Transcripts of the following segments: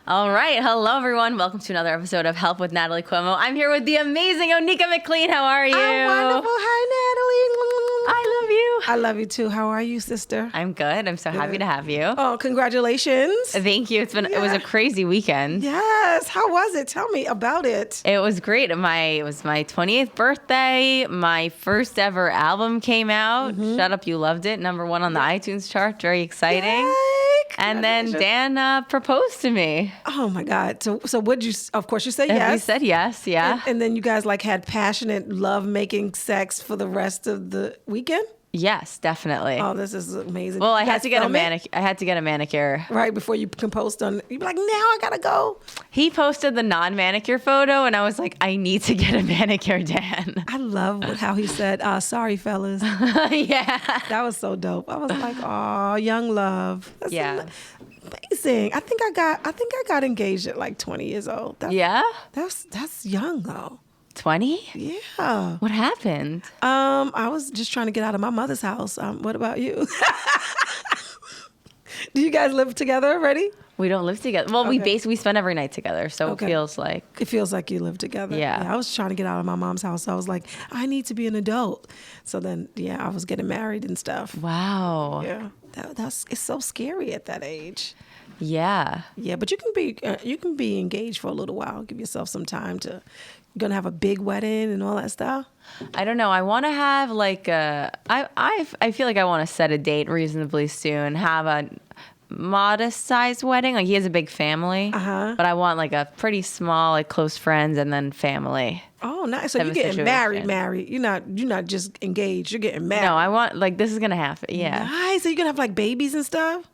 All right. Hello, everyone. Welcome to another episode of Help with Natalie Cuomo. I'm here with the amazing Onika McLean. How are you? I'm wonderful. Hi, Natalie. I love you. I love you too. How are you, sister? I'm good. I'm so happy to have you. Oh, congratulations. Thank you. It was a crazy weekend. Yes. How was it? Tell me about it. It was great. It was my 28th birthday. My first ever album came out. Shut Up, You Loved It. #1 on the iTunes chart. Very exciting. Yay. And then Dan proposed to me. Oh my God. So what'd you, of course you said yes. We said yes, yeah. And then you guys like had passionate love-making sex for the rest of the weekend? Yes, definitely. Oh, this is amazing. Well, I You had guys to get a film it? manicure. I had to get a manicure. Right before you can post on, you'd be like, now I gotta go. He posted the non-manicure photo, and I was like, I need to get a manicure, Dan. I love how he said, sorry, fellas. Yeah. That was so dope. I was like, oh, young love. That's Yeah. amazing. I think I got engaged at like 20 years old. Yeah? That's young though. 20? Yeah. What happened? I was just trying to get out of my mother's house. What about you? Do you guys live together already? We don't live together. Well, we spend every night together, so Okay. it feels like. It feels like you live together. Yeah. I was trying to get out of my mom's house. So I was like, I need to be an adult. So then, I was getting married and stuff. Wow. Yeah. It's so scary at that age. Yeah. Yeah, but you can be engaged for a little while. Give yourself some time to. You're gonna have a big wedding and all that stuff. I don't know. I want to have like I feel like I want to set a date reasonably soon. Have a modest sized wedding. Like he has a big family, but I want like a pretty small, like close friends and then family. Oh, nice. So Type you're of getting situation. married. You're not just engaged. You're getting married. No, I want like this is gonna happen. Yeah. Nice. So you're gonna have like babies and stuff.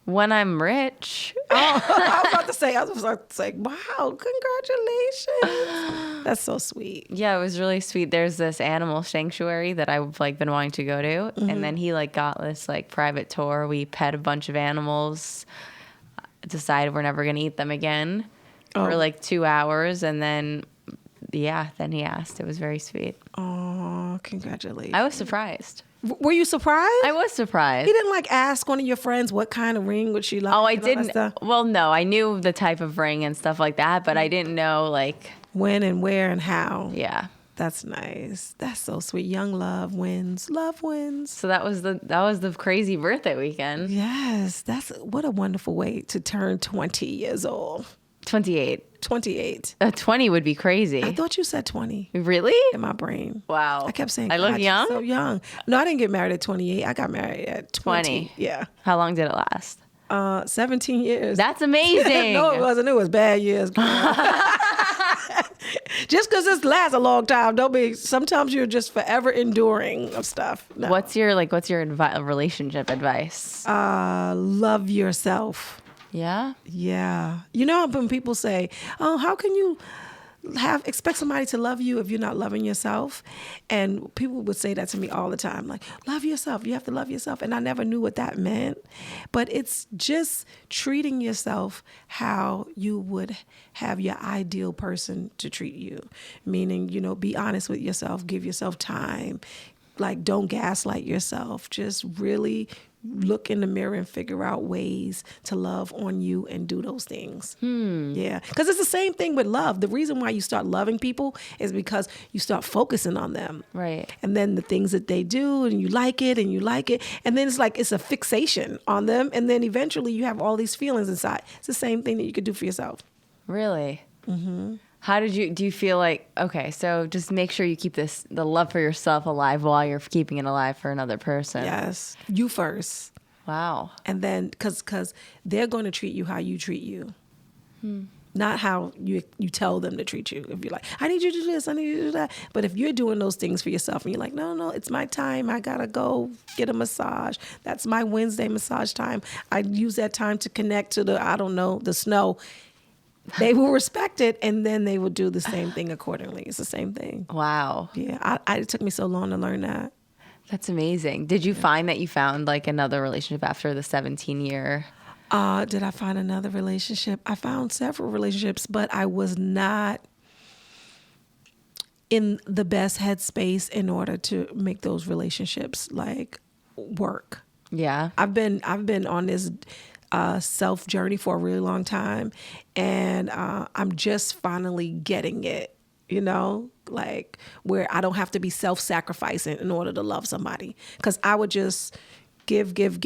When I'm rich. Oh, I was about to say, wow, congratulations. That's so sweet. Yeah, it was really sweet. There's this animal sanctuary that I've like been wanting to go to, and then he like got this like private tour. We pet a bunch of animals, decided we're never gonna eat them again for like 2 hours, and then then he asked. It was very sweet. Oh, congratulations. I was surprised. Were you surprised? I was surprised. He didn't like ask one of your friends what kind of ring would she like? Oh, I and all that didn't. stuff? Well, no, I knew the type of ring and stuff like that, but I didn't know like. When and where and how. Yeah. That's nice. That's so sweet. Young love wins. Love wins. So that was the crazy birthday weekend. Yes, what a wonderful way to turn 20 years old. 28. 28. 20 would be crazy. I thought you said 20 Really? in my brain. Wow. I kept saying, I look God, you're young? so young. No, I didn't get married at 28. I got married at 20. Yeah. How long did it last? 17 years. That's amazing. No, it wasn't. It was bad years. Just because this lasts a long time, don't be. Sometimes you're just forever enduring of stuff. No. What's your relationship advice? Love yourself. Yeah? Yeah. You know when people say, oh, how can you expect somebody to love you if you're not loving yourself? And people would say that to me all the time, like, love yourself. You have to love yourself. And I never knew what that meant. But it's just treating yourself how you would have your ideal person to treat you. Meaning, be honest with yourself, give yourself time. Like, don't gaslight yourself. Just really look in the mirror and figure out ways to love on you and do those things. Yeah. Because it's the same thing with love. The reason why you start loving people is because you start focusing on them. Right. And then the things that they do and you like it. And then it's like it's a fixation on them. And then eventually you have all these feelings inside. It's the same thing that you could do for yourself. Really? Mm-hmm. Do you feel like, okay, so just make sure you keep the love for yourself alive while you're keeping it alive for another person. Yes. You first. Wow. And then, because they're going to treat you how you treat you. Not how you tell them to treat you. If you're like, I need you to do this, I need you to do that. But if you're doing those things for yourself and you're like, no, it's my time. I got to go get a massage. That's my Wednesday massage time. I use that time to connect to the snow. They will respect it, and then they will do the same thing accordingly. It's the same thing. Wow. Yeah, it took me so long to learn that. That's amazing. Did you find that you found like another relationship after the 17-year? Did I find another relationship? I found several relationships, but I was not in the best headspace in order to make those relationships like work. Yeah. I've been on this self journey for a really long time, and I'm just finally getting it. You know, like where I don't have to be self-sacrificing in order to love somebody, because I would just give, and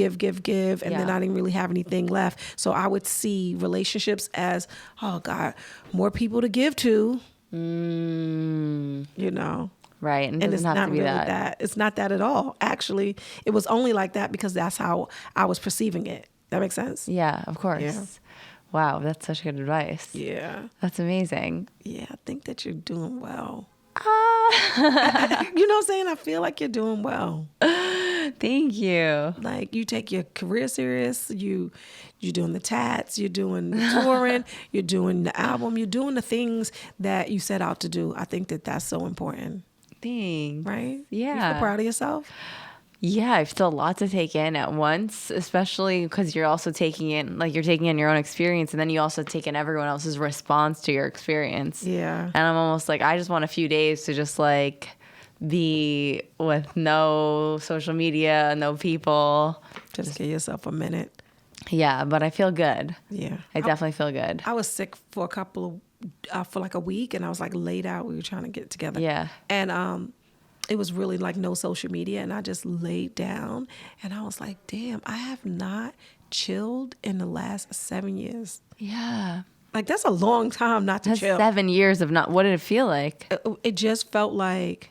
then I didn't really have anything left. So I would see relationships as, oh God, more people to give to. You know. Right. And it doesn't it's have not to be really that. It's not that at all. Actually, it was only like that because that's how I was perceiving it. That makes sense? Yeah, of course. Yeah. Wow, that's such good advice. Yeah. That's amazing. Yeah, I think that you're doing well. Ah. You know what I'm saying? I feel like you're doing well. Thank you. Like you take your career serious. You're doing the tats. You're doing the touring. You're doing the album. You're doing the things that you set out to do. I think that that's so important. Thanks. Right? Yeah. You feel proud of yourself? Yeah, I've still a lot to take in at once, especially because you're also taking in, like, you're taking in your own experience, and then you also take in everyone else's response to your experience. Yeah. And I'm almost like, I just want a few days to just like be with no social media, no people. Just give yourself a minute. Yeah, but I feel good. Yeah. I definitely feel good. I was sick for for like a week, and I was like laid out. We were trying to get together. Yeah. And it was really like no social media, and I just laid down, and I was like, damn, I have not chilled in the last 7 years. Yeah. Like that's a long time not to That's chill. 7 years of not, what did it feel like? It just felt like,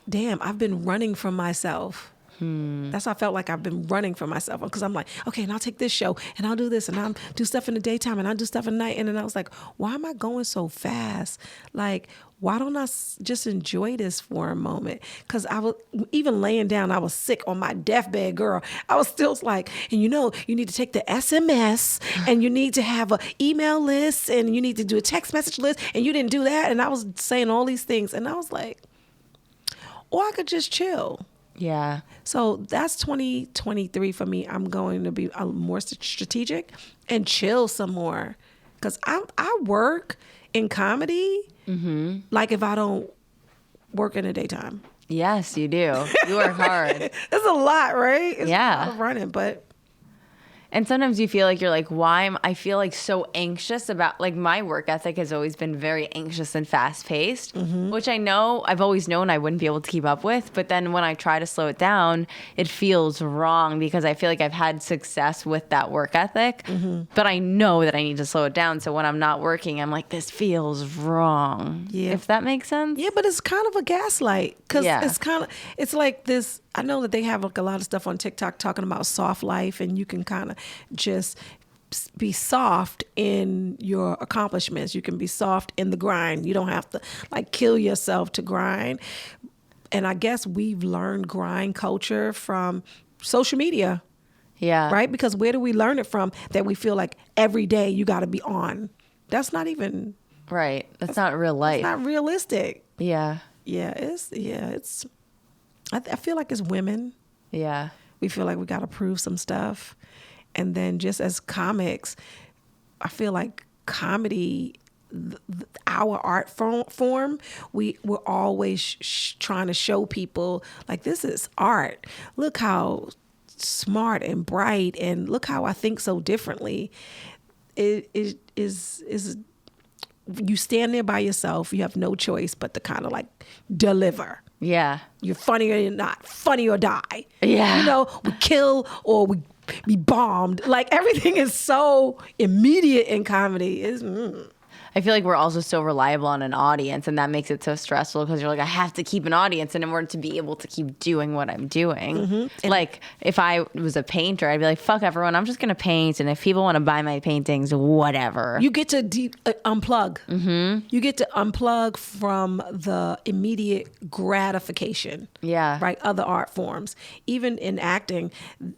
damn, I've been running from myself. That's how I felt like I've been running from myself, because I'm like, okay, and I'll take this show and I'll do this and I'll do stuff in the daytime and I'll do stuff at night. And then I was like, why am I going so fast? Like, why don't I just enjoy this for a moment? Because I was even laying down, I was sick on my deathbed, girl. I was still like, and you need to take the SMS and you need to have an email list and you need to do a text message list, and you didn't do that. And I was saying all these things, and I was like, or I could just chill. Yeah. So that's 2023 for me. I'm going to be more strategic and chill some more, because I work in comedy like if I don't work in the daytime. Yes, you do. You work hard. It's a lot, right? It's Yeah. a lot of running, but And sometimes you feel like you're like, why am I feel like so anxious about, like, my work ethic has always been very anxious and fast paced, which I've always known I wouldn't be able to keep up with. But then when I try to slow it down, it feels wrong, because I feel like I've had success with that work ethic, but I know that I need to slow it down. So when I'm not working, I'm like, this feels wrong. Yeah. If that makes sense. yeah, but it's kind of a gaslight, because Yeah. it's like this. I know that they have like a lot of stuff on TikTok talking about soft life, and you can kind of just be soft in your accomplishments. You can be soft in the grind. You don't have to like kill yourself to grind. And I guess we've learned grind culture from social media, Yeah. right? Because where do we learn it from that we feel like every day you got to be on? That's not even, Right. That's not real life. it's not realistic. Yeah. It's I feel like as women, Yeah. we feel like we got to prove some stuff. And then just as comics, I feel like comedy, our art form, we're always trying to show people like, this is art. Look how smart and bright, and look how I think so differently. It is you stand there by yourself. You have no choice but to kind of like deliver. Yeah. You're funny or you're not. Funny or die. Yeah. We kill or we be bombed. Like everything is so immediate in comedy. I feel like we're also so reliable on an audience, and that makes it so stressful, because you're like, I have to keep an audience in order to be able to keep doing what I'm doing. Like if I was a painter, I'd be like, fuck everyone, I'm just going to paint. And if people want to buy my paintings, whatever. You get to unplug. You get to unplug from the immediate gratification. Yeah. Right. Other art forms. Even in acting,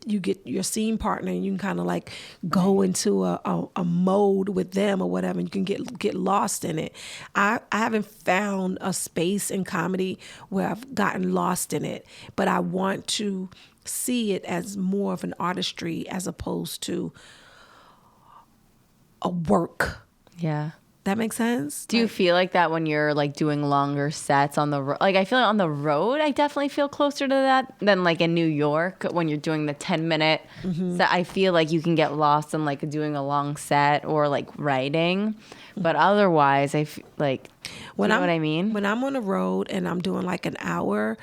you get your scene partner and you can kind of like go into a mode with them or whatever. And you can get lost in it. I haven't found a space in comedy where I've gotten lost in it, but I want to see it as more of an artistry as opposed to a work. Yeah. That makes sense? Do you feel like that when you're like doing longer sets on the road? Like I feel like on the road, I definitely feel closer to that than like in New York when you're doing the 10-minute set. I feel like you can get lost in like doing a long set or like writing. But otherwise, I feel like, you know what I mean? When I'm on the road and I'm doing like an hour,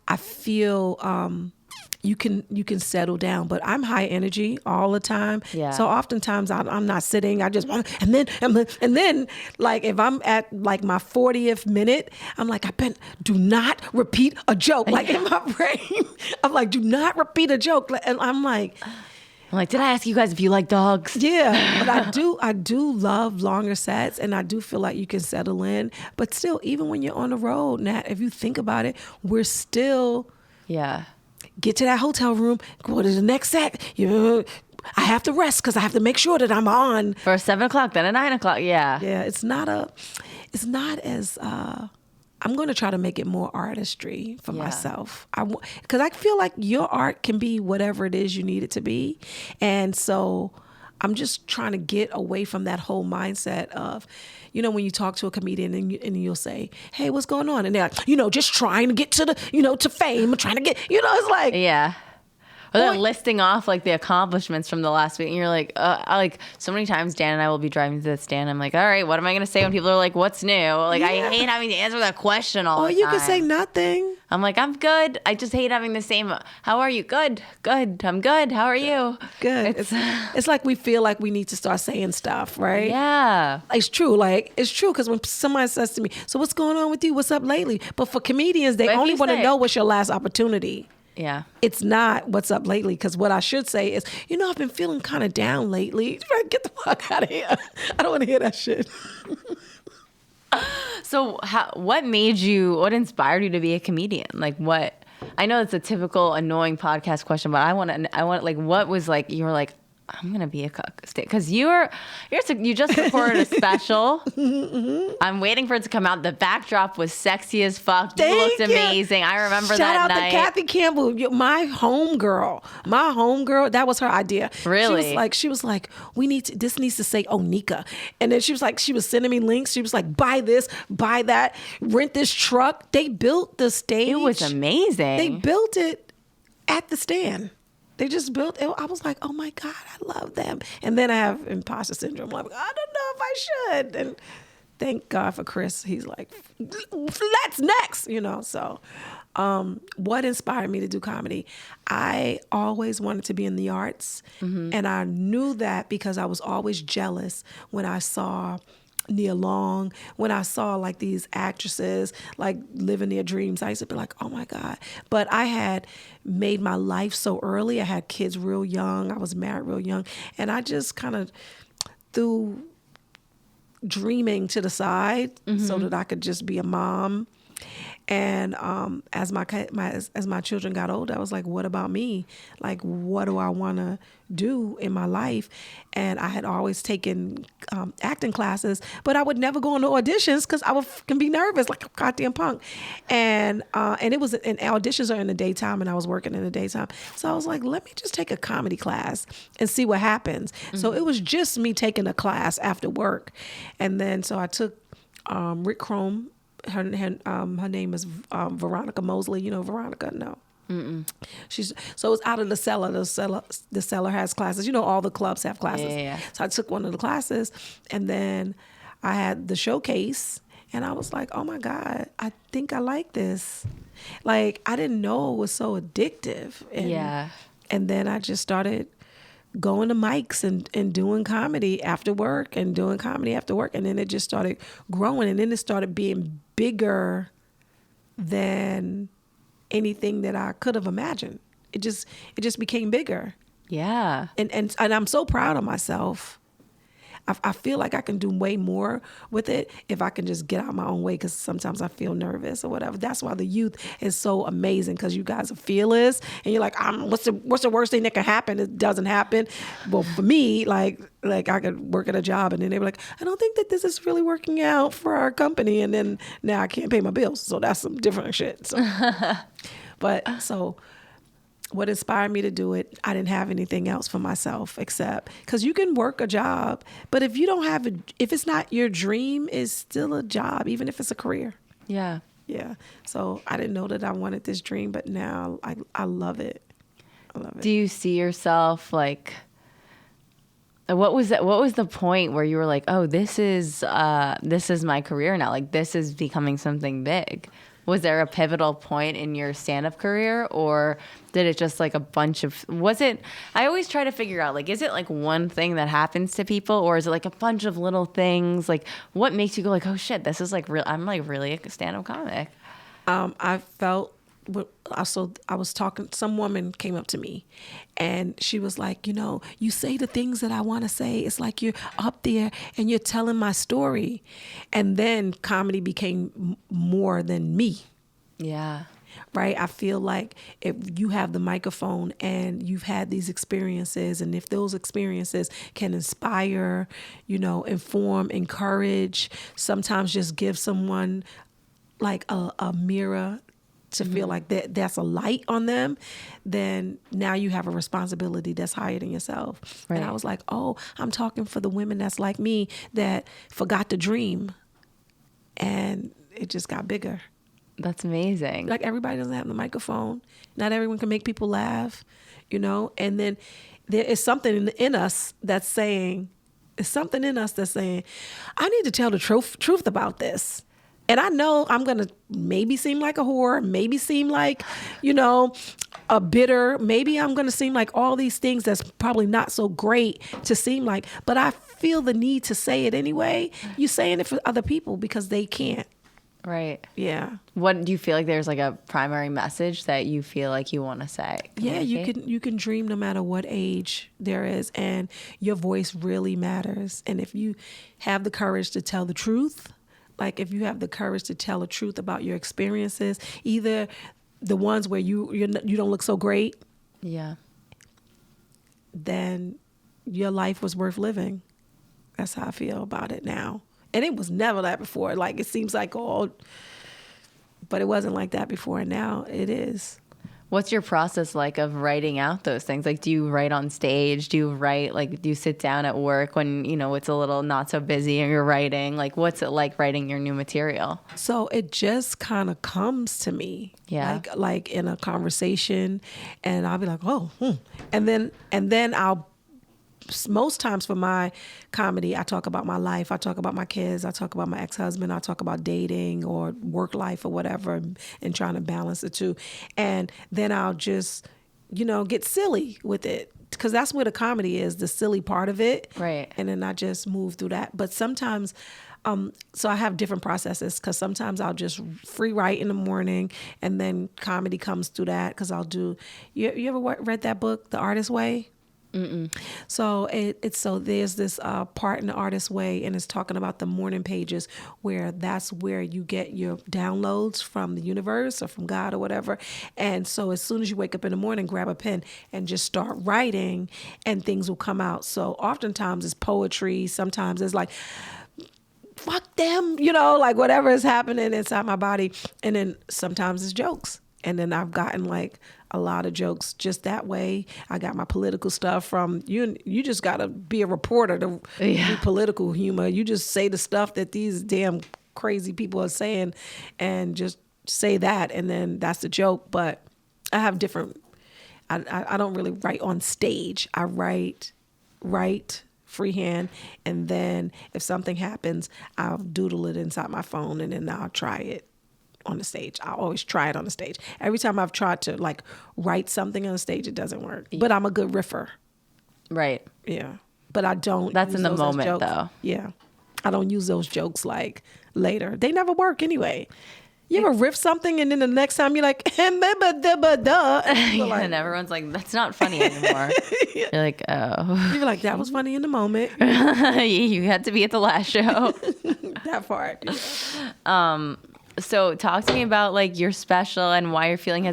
I feel you can settle down, but I'm high energy all the time. Yeah. So oftentimes I'm not sitting. I just want, and then like if I'm at like my 40th minute, I'm like, do not repeat a joke. Like in my brain, I'm like, do not repeat a joke. And I'm like, did I ask you guys if you like dogs? yeah, but I do love longer sets, and I do feel like you can settle in. But still, even when you're on the road, Nat, if you think about it, we're still get to that hotel room, go to the next set. I have to rest because I have to make sure that I'm on For 7 o'clock, then at 9 o'clock. Yeah. Yeah, it's not as. I'm going to try to make it more artistry for myself. Because I feel like your art can be whatever it is you need it to be, and so I'm just trying to get away from that whole mindset of, when you talk to a comedian and you'll say, "Hey, what's going on?" and they're like, just trying to get to to fame, trying to get, it's like, yeah. Or they're listing off like the accomplishments from the last week, and you're like, like so many times Dan and I will be driving to the stand. I'm like, all right, what am I gonna say when people are like, what's new? Like I hate having to answer that question all the time. Or you can say nothing. I'm like, I'm good. I just hate having the same. How are you? Good. I'm good. How are you? Good. It's like we feel like we need to start saying stuff, right? Yeah. It's true. Like it's true because when somebody says to me, "So what's going on with you? What's up lately?" But for comedians, they only want to know what's your last opportunity. Yeah. It's not what's up lately, because what I should say is, I've been feeling kind of down lately. Get the fuck out of here. I don't want to hear that shit. So what inspired you to be a comedian? Like what? I know it's a typical annoying podcast question, but I want like, what was like, you were like, I'm gonna be a cook, because you just recorded a special. Mm-hmm. I'm waiting for it to come out. The backdrop was sexy as fuck. You looked amazing. I remember that night. Shout out to Kathy Campbell, my homegirl. That was her idea. Really? She was like, this needs to say Onika, and then she was sending me links. She was like, buy this, buy that, rent this truck. They built the stage. It was amazing. They built it at the stand. They just built it. I was like, oh my God, I love them. And then I have imposter syndrome. I'm like, I don't know if I should. And thank God for Chris. He's like, that's next, So what inspired me to do comedy? I always wanted to be in the arts. Mm-hmm. And I knew that because I was always jealous when I saw Nia Long, when I saw like these actresses like living their dreams. I used to be like, oh my God. But I had made my life so early. I had kids real young. I was married real young. And I just kind of threw dreaming to the side so that I could just be a mom. And as my children got older, I was like, what about me? Like, what do I want to do in my life? And I had always taken acting classes, but I would never go into auditions because can be nervous, like a goddamn punk. And auditions are in the daytime, and I was working in the daytime. So I was like, let me just take a comedy class and see what happens. Mm-hmm. So it was just me taking a class after work. And then so I took Rick Chrome. Her name is Veronica Mosley. You know Veronica? No. Mm-mm. So it's out of the cellar. The cellar has classes. All the clubs have classes. Yeah. So I took one of the classes, and then I had the showcase, and I was like, oh my God, I think I like this. Like, I didn't know it was so addictive. And then I just started going to mics and doing comedy after work and doing comedy after work. And then it just started growing, and then it started being bigger than anything that I could have imagined. It just became bigger. Yeah. And I'm so proud of myself. I feel like I can do way more with it if I can just get out my own way, because sometimes I feel nervous or whatever. That's why the youth is so amazing, because you guys are fearless, and you're like, what's the worst thing that can happen? It doesn't happen. Well, for me, like I could work at a job, and then they were like, I don't think that this is really working out for our company, and then now I can't pay my bills. So that's some different shit. So, but so what inspired me to do it, I didn't have anything else for myself except, because you can work a job, but if you don't have if it's not your dream, it's still a job, even if it's a career. Yeah. Yeah. So I didn't know that I wanted this dream, but now I love it. I love it. Do you see yourself like, what was the point where you were like, oh, this is my career now. Like, this is becoming something big. Was there a pivotal point in your stand-up career, or did it just like I always try to figure out, like, is it like one thing that happens to people, or is it like a bunch of little things? Like, what makes you go like, oh shit, this is like real, I'm like really a stand-up comic? I felt, I was talking, some woman came up to me and she was like, you say the things that I want to say. It's like you're up there and you're telling my story. And then comedy became more than me. Yeah. Right? I feel like if you have the microphone and you've had these experiences, and if those experiences can inspire, inform, encourage, sometimes just give someone like a mirror to feel like that's a light on them, then now you have a responsibility that's higher than yourself. Right. And I was like, oh, I'm talking for the women that's like me that forgot to dream. And it just got bigger. That's amazing. Like, everybody doesn't have the microphone. Not everyone can make people laugh, and then there is something in us that's saying, I need to tell the truth about this. And I know I'm going to maybe seem like a whore, maybe seem like, a bitter. Maybe I'm going to seem like all these things that's probably not so great to seem like. But I feel the need to say it anyway. You're saying it for other people because they can't. Right. Yeah. What do you feel like there's like a primary message that you feel like you want to say? Yeah, you can dream no matter what age there is, and your voice really matters. And if you have the courage to tell the truth, like if you have the courage to tell the truth about your experiences, either the ones where you don't look so great, yeah, then your life was worth living. That's how I feel about it now. And it was never that before. Like, it seems like but it wasn't like that before, and now it is. What's your process like of writing out those things? Like, do you write on stage? Do you sit down at work when, it's a little not so busy and you're writing? Like, what's it like writing your new material? So it just kind of comes to me. Yeah. Like in a conversation, and I'll be like, oh, and then I'll, most times for my comedy, I talk about my life. I talk about my kids. I talk about my ex-husband. I talk about dating or work life or whatever, and trying to balance the two. And then I'll just, get silly with it, because that's where the comedy is, the silly part of it. Right. And then I just move through that. But sometimes, so I have different processes, because sometimes I'll just free write in the morning, and then comedy comes through that, because I'll do, you ever read that book, The Artist's Way? Mm-mm. So so there's this part in The Artist's Way, and it's talking about the morning pages, where that's where you get your downloads from the universe or from God or whatever. And so as soon as you wake up in the morning, grab a pen and just start writing, and things will come out. So oftentimes it's poetry. Sometimes it's like, fuck them, like whatever is happening inside my body. And then sometimes it's jokes. And then I've gotten like a lot of jokes just that way. I got my political stuff from you. You just got to be a reporter to do political humor. You just say the stuff that these damn crazy people are saying, and just say that, and then that's the joke. But I have different. I don't really write on stage. I write freehand, and then if something happens, I'll doodle it inside my phone, and then I'll try it on the stage. I always try it on the stage. Every time I've tried to like write something on the stage, it doesn't work. But I'm a good riffer. Right. Yeah. But I don't. That's in the moment, though. Yeah. I don't use those jokes like later. They never work anyway. You ever riff something, and then the next time you're like, duh. And everyone's like, that's not funny anymore. You're like, oh. You're like, that was funny in the moment. You had to be at the last show. That part. So talk to me about like your special and why you're feeling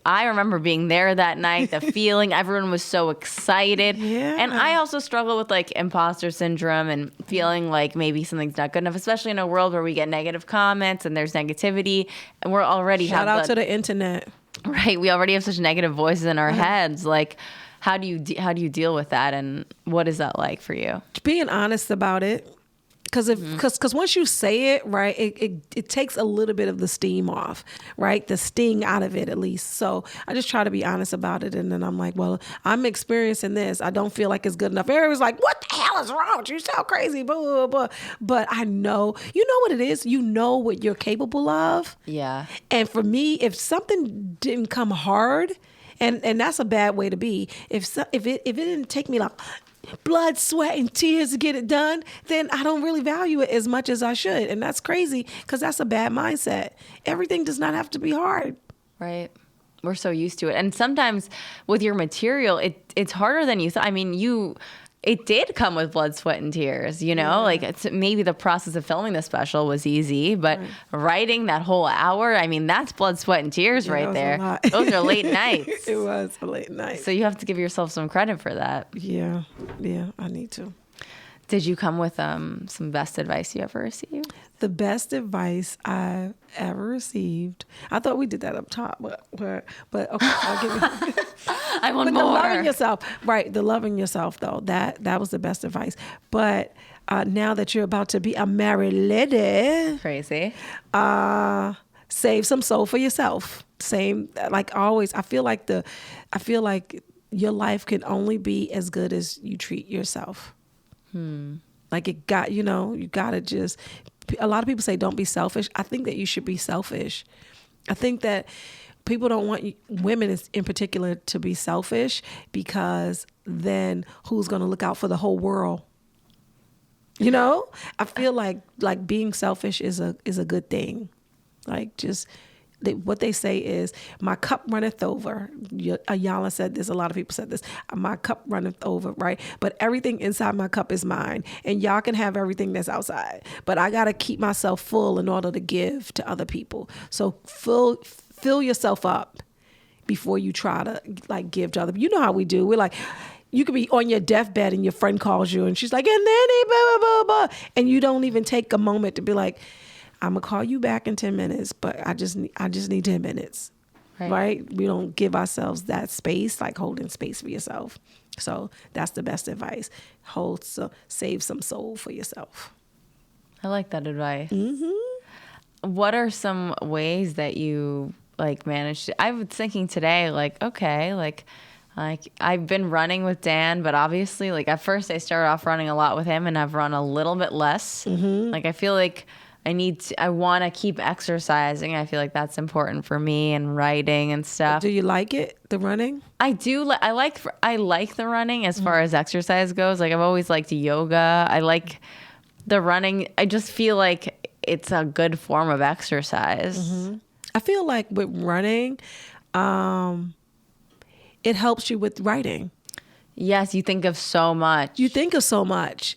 I remember being there that night, the feeling, everyone was so excited. Yeah. And I also struggle with like imposter syndrome and feeling like maybe something's not good enough, especially in a world where we get negative comments and there's negativity, and we're already Shout out to the internet. Right. We already have such negative voices in our heads. Like, how do you deal with that, and what is that like for you? Being honest about it. Because once you say it, right, it takes a little bit of the steam off, right? The sting out of it, at least. So I just try to be honest about it. And then I'm like, well, I'm experiencing this. I don't feel like it's good enough. Everybody's like, what the hell is wrong with you? You sound crazy, blah, blah, blah. But I know, you know what it is? You know what you're capable of. Yeah. And for me, if something didn't come hard, and that's a bad way to be, if it didn't take me like blood, sweat, and tears to get it done, then I don't really value it as much as I should. And that's crazy, because that's a bad mindset. Everything does not have to be hard. Right. We're so used to it. And sometimes with your material, it's harder than you thought. I mean, it did come with blood, sweat, and tears, you know? Yeah. Like, maybe the process of filming the special was easy, but writing that whole hour, I mean, that's blood, sweat, and tears right there. Those are late nights. It was a late night. So you have to give yourself some credit for that. Yeah, I need to. Did you come with some best advice you ever received? The best advice I've ever received. I thought we did that up top, but okay, I'll give you. I want more. The loving yourself, right? The loving yourself, though. That was the best advice. But now that you're about to be a married lady, crazy. Save some soul for yourself. Same, like always. I feel like your life can only be as good as you treat yourself. Like you gotta just, a lot of people say don't be selfish. I think that you should be selfish. I think that people don't want women in particular to be selfish, because then who's going to look out for the whole world? You know, I feel like being selfish is a good thing. Like, just what they say is, my cup runneth over. Ayala said this. A lot of people said this. My cup runneth over, right? But everything inside my cup is mine. And y'all can have everything that's outside. But I got to keep myself full in order to give to other people. So fill yourself up before you try to like give to other people. You know how we do. We're like, you could be on your deathbed and your friend calls you and she's like, and then he blah, blah, blah, blah. And you don't even take a moment to be like, I'm going to call you back in 10 minutes, but I just need 10 minutes, right? We don't give ourselves that space, like holding space for yourself. So that's the best advice. Save some soul for yourself. I like that advice. Mm-hmm. What are some ways that you like managed to, I was thinking today, like, okay, like I've been running with Dan, but obviously like at first I started off running a lot with him and I've run a little bit less. Mm-hmm. Like I feel like I want to keep exercising. I feel like that's important for me, and writing and stuff. Do you like it, the running? I do. I like the running as far as exercise goes. Like I've always liked yoga. I like the running. I just feel like it's a good form of exercise. Mm-hmm. I feel like with running, it helps you with writing. Yes, you think of so much.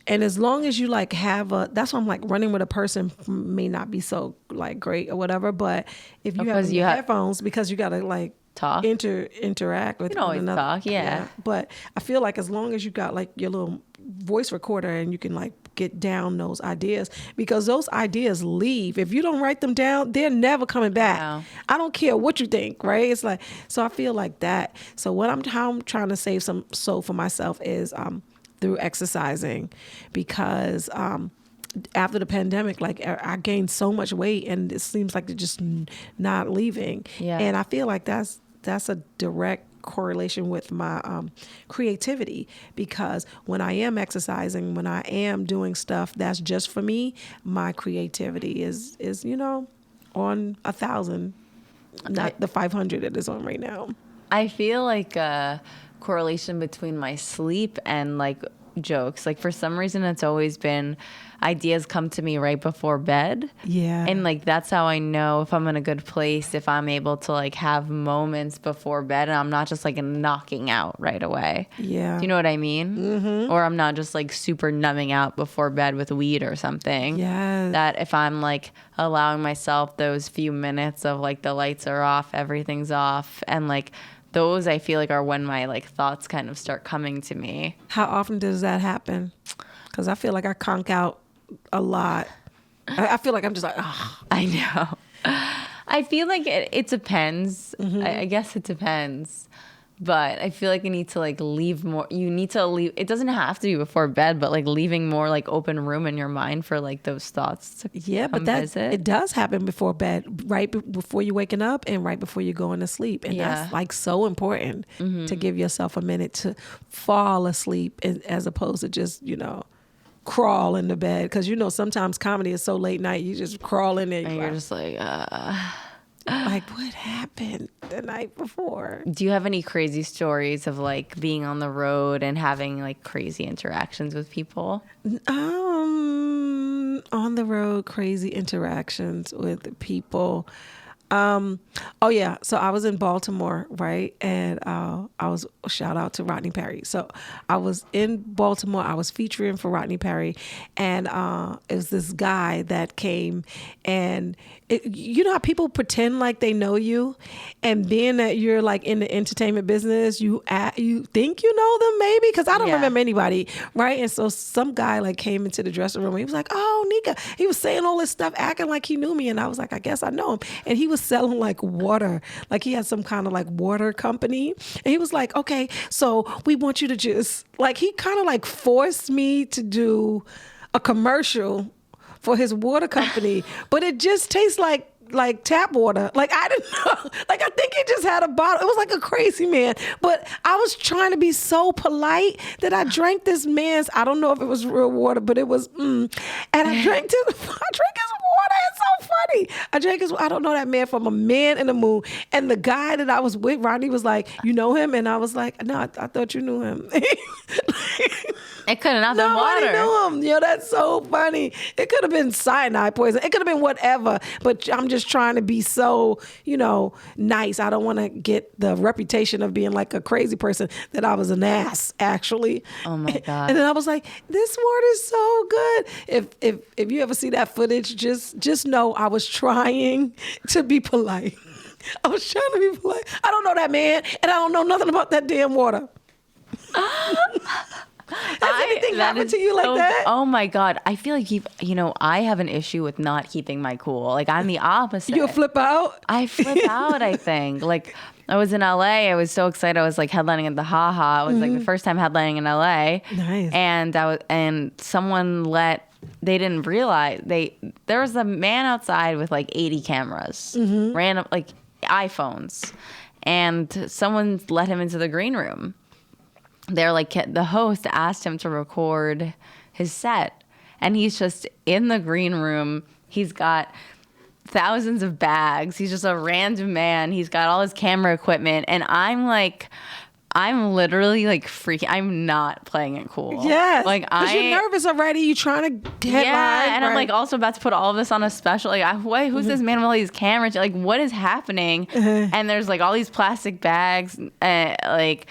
And as long as you like that's why I'm like, running with a person may not be so like great or whatever. But if you have headphones, because you got to like talk, interact with you can always another. Talk, yeah. But I feel like as long as you got like your little voice recorder and you can like get down those ideas, because those ideas leave. If you don't write them down, they're never coming back. Wow. I don't care what you think, right? It's like, so I feel like that. So how I'm trying to save some soul for myself is through exercising, because after the pandemic, like I gained so much weight and it seems like it's just not leaving. Yeah. And I feel like that's a direct correlation with my creativity, because when I am exercising, when I am doing stuff that's just for me, my creativity is on 1,000, not the 500 it is on right now. I feel like a correlation between my sleep and like jokes. Like for some reason it's always been ideas come to me right before bed. Yeah. And like that's how I know if I'm in a good place, if I'm able to like have moments before bed and I'm not just like knocking out right away. Yeah. Do you know what I mean? Mm-hmm. Or I'm not just like super numbing out before bed with weed or something. Yeah. That if I'm like allowing myself those few minutes of like the lights are off, everything's off, and like those I feel like are when my like thoughts kind of start coming to me. How often does that happen? Because I feel like I conk out a lot. I feel like I'm just like, oh. I know. I feel like it depends. I guess it depends. But I feel like you need to like leave more. You need to leave. It doesn't have to be before bed, but like leaving more like open room in your mind for like those thoughts to but visit. It does happen before bed, right before you're waking up and right before you're going to sleep, and that's like so important to give yourself a minute to fall asleep, as opposed to just crawl into bed, because sometimes comedy is so late night, you just crawl in there and you're just like. Like, what happened the night before? Do you have any crazy stories of like being on the road and having like crazy interactions with people? On the road, crazy interactions with people. Oh yeah. So I was in Baltimore, right? And I was, shout out to Rodney Perry. So I was in Baltimore. I was featuring for Rodney Perry, and it was this guy that came, and you know how people pretend like they know you, and being that you're like in the entertainment business, you think you know them maybe, because I don't remember anybody, right? And so some guy like came into the dressing room. And he was like, "Oh, Nika," he was saying all this stuff, acting like he knew me, and I was like, "I guess I know him." And he was selling like water, like he had some kind of like water company, and he was like, "Okay, so we want you to just," like he kind of like forced me to do a commercial for his water company, but it just tastes like tap water. Like I didn't know. Like I think he just had a bottle. It was like a crazy man. But I was trying to be so polite that I drank this man's, I don't know if it was real water, but it was and I drank his water. It's so funny. I don't know that man from a man in the moon. And the guy that I was with, Ronnie, was like, "You know him?" And I was like, "No, I thought you knew him." It could have not been Nobody water. knew him. That's so funny. It could have been cyanide poison. It could have been whatever. But I'm just trying to be so, nice. I don't want to get the reputation of being like a crazy person, that I was an ass, actually. Oh my God. And then I was like, this water is so good. If you ever see that footage, just know I was trying to be polite. I was trying to be polite. I don't know that man, and I don't know nothing about that damn water. Has anything happened to you like that? Oh my God. I feel like I have an issue with not keeping my cool. Like I'm the opposite. You'll flip out? I flip out, I think. Like I was in LA. I was so excited. I was like headlining at the Ha. It was like the first time headlining in LA. Nice. And someone they didn't realize there was a man outside with like 80 cameras, random like iPhones, and someone let him into the green room. They're like, the host asked him to record his set, and he's just in the green room. He's got thousands of bags. He's just a random man. He's got all his camera equipment, and I'm literally like freaking. I'm not playing it cool. Yes, like because you're nervous already. You're trying to headline. Yeah, and I'm like also about to put all of this on a special. Like, wait, who's this man with all these cameras? Like, what is happening? And there's like all these plastic bags, like.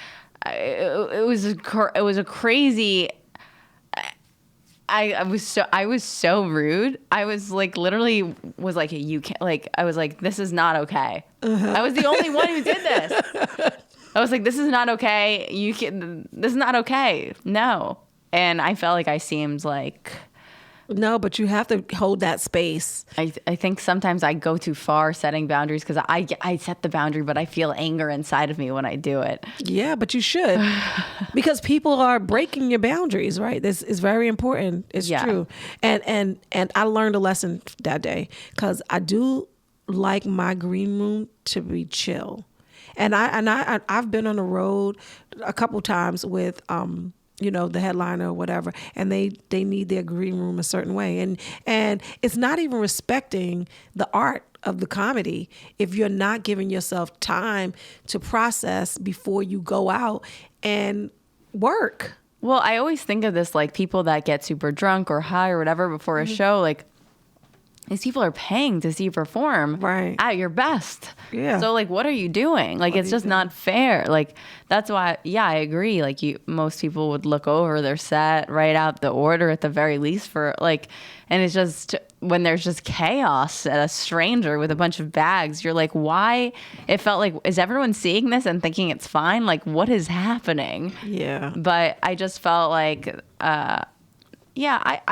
It was a crazy. I was so rude. I was like literally was like, you can't, like I was like, this is not okay. I was the only one who did this. I was like, this is not okay. This is not okay. No. And I felt like I seemed like. No, but you have to hold that space. I think sometimes I go too far setting boundaries, because I set the boundary, but I feel anger inside of me when I do it. Yeah, but you should, because people are breaking your boundaries, right? This is very important. It's true. And I learned a lesson that day, because I do like my green room to be chill. And I've been on the road a couple times with the headliner or whatever, and they need their green room a certain way. And it's not even respecting the art of the comedy if you're not giving yourself time to process before you go out and work. Well, I always think of this like people that get super drunk or high or whatever before a show, like these people are paying to see you perform at your best. Yeah. So like, what are you doing? Like, it's just not fair. Like, that's why, I agree. Like most people would look over their set, write out the order at the very least for like, and it's just when there's just chaos at a stranger with a bunch of bags, you're like, why? It felt like, is everyone seeing this and thinking it's fine? Like, what is happening? Yeah. But I just felt like, I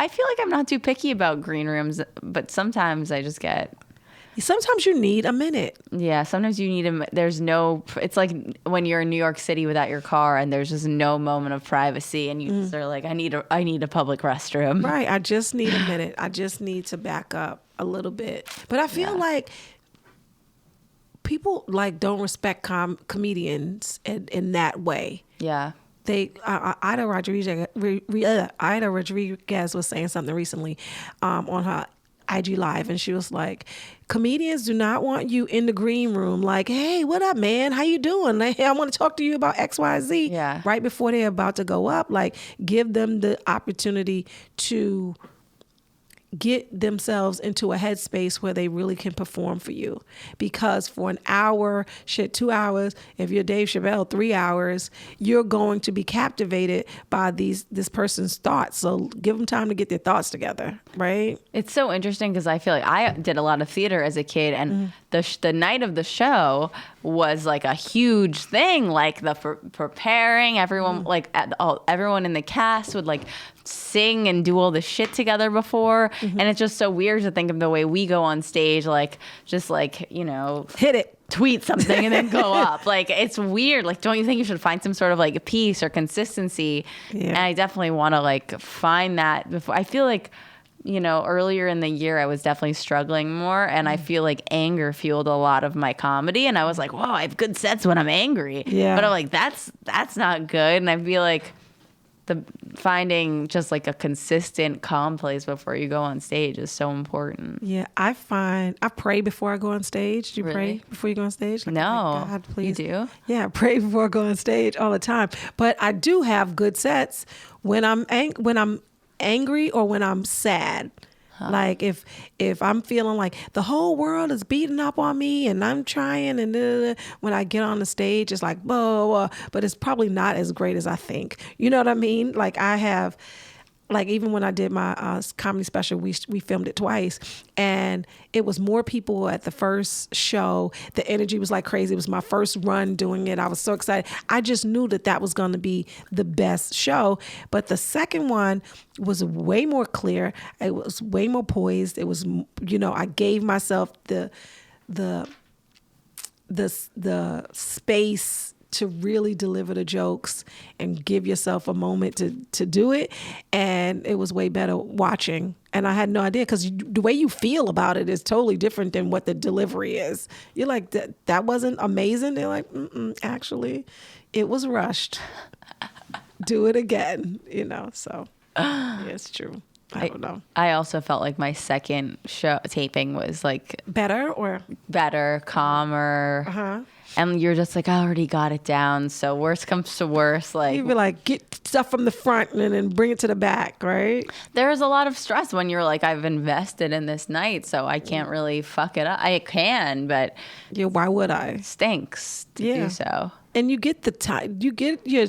feel like I'm not too picky about green rooms, but sometimes I just get Sometimes you need a minute. Yeah, sometimes you need it's like when you're in New York City without your car and there's just no moment of privacy and you just are like, I need a public restroom. Right. I just need a minute. I just need to back up a little bit. But I feel like people like don't respect comedians in that way. Yeah. Ida Rodriguez was saying something recently on her IG Live, and she was like, comedians do not want you in the green room like, hey, what up, man? How you doing? Like, hey, I want to talk to you about XYZ. Yeah. Right before they're about to go up. Like, give them the opportunity to get themselves into a headspace where they really can perform for you. Because for an hour, 2 hours, if you're Dave Chappelle, 3 hours, you're going to be captivated by this person's thoughts. So give them time to get their thoughts together, right? It's so interesting because I feel like I did a lot of theater as a kid, and the night of the show was like a huge thing. Like the preparing, everyone everyone in the cast would like sing and do all the shit together before, and it's just so weird to think of the way we go on stage, like just like, you know, hit it, tweet something and then go up. Like, it's weird. Like, don't you think you should find some sort of like peace or consistency? Yeah. And I definitely want to like find that before. I feel like, you know, earlier in the year I was definitely struggling more, and I feel like anger fueled a lot of my comedy, and I was like, whoa, I have good sets when I'm angry. Yeah. But I'm like, that's not good. And I feel like finding just like a consistent calm place before you go on stage is so important. Yeah, I pray before I go on stage. Do you pray before you go on stage? Like, no. Oh God, please. You do? Yeah, I pray before I go on stage all the time. But I do have good sets when I'm angry or when I'm sad. Like if I'm feeling like the whole world is beating up on me and I'm trying and when I get on the stage, it's like, whoa, but it's probably not as great as I think. You know what I mean? Like I have, like even when I did my comedy special, we filmed it twice, and it was more people at the first show. The energy was like crazy. It was my first run doing it. I was so excited. I just knew that was going to be the best show. But the second one was way more clear. It was way more poised. It was, you know, I gave myself the space to really deliver the jokes and give yourself a moment to do it. And it was way better watching. And I had no idea, because the way you feel about it is totally different than what the delivery is. You're like, that wasn't amazing. They're like, actually, it was rushed. Do it again, you know? So yeah, it's true. I don't know. I also felt like my second show taping was like better, calmer. And you're just like, I already got it down. So worst comes to worst, like you'd be like, get stuff from the front and then bring it to the back, right? There's a lot of stress when you're like, I've invested in this night, so I can't really fuck it up. I can, but yeah, why would I? Stinks to do so. And you get the time, you get your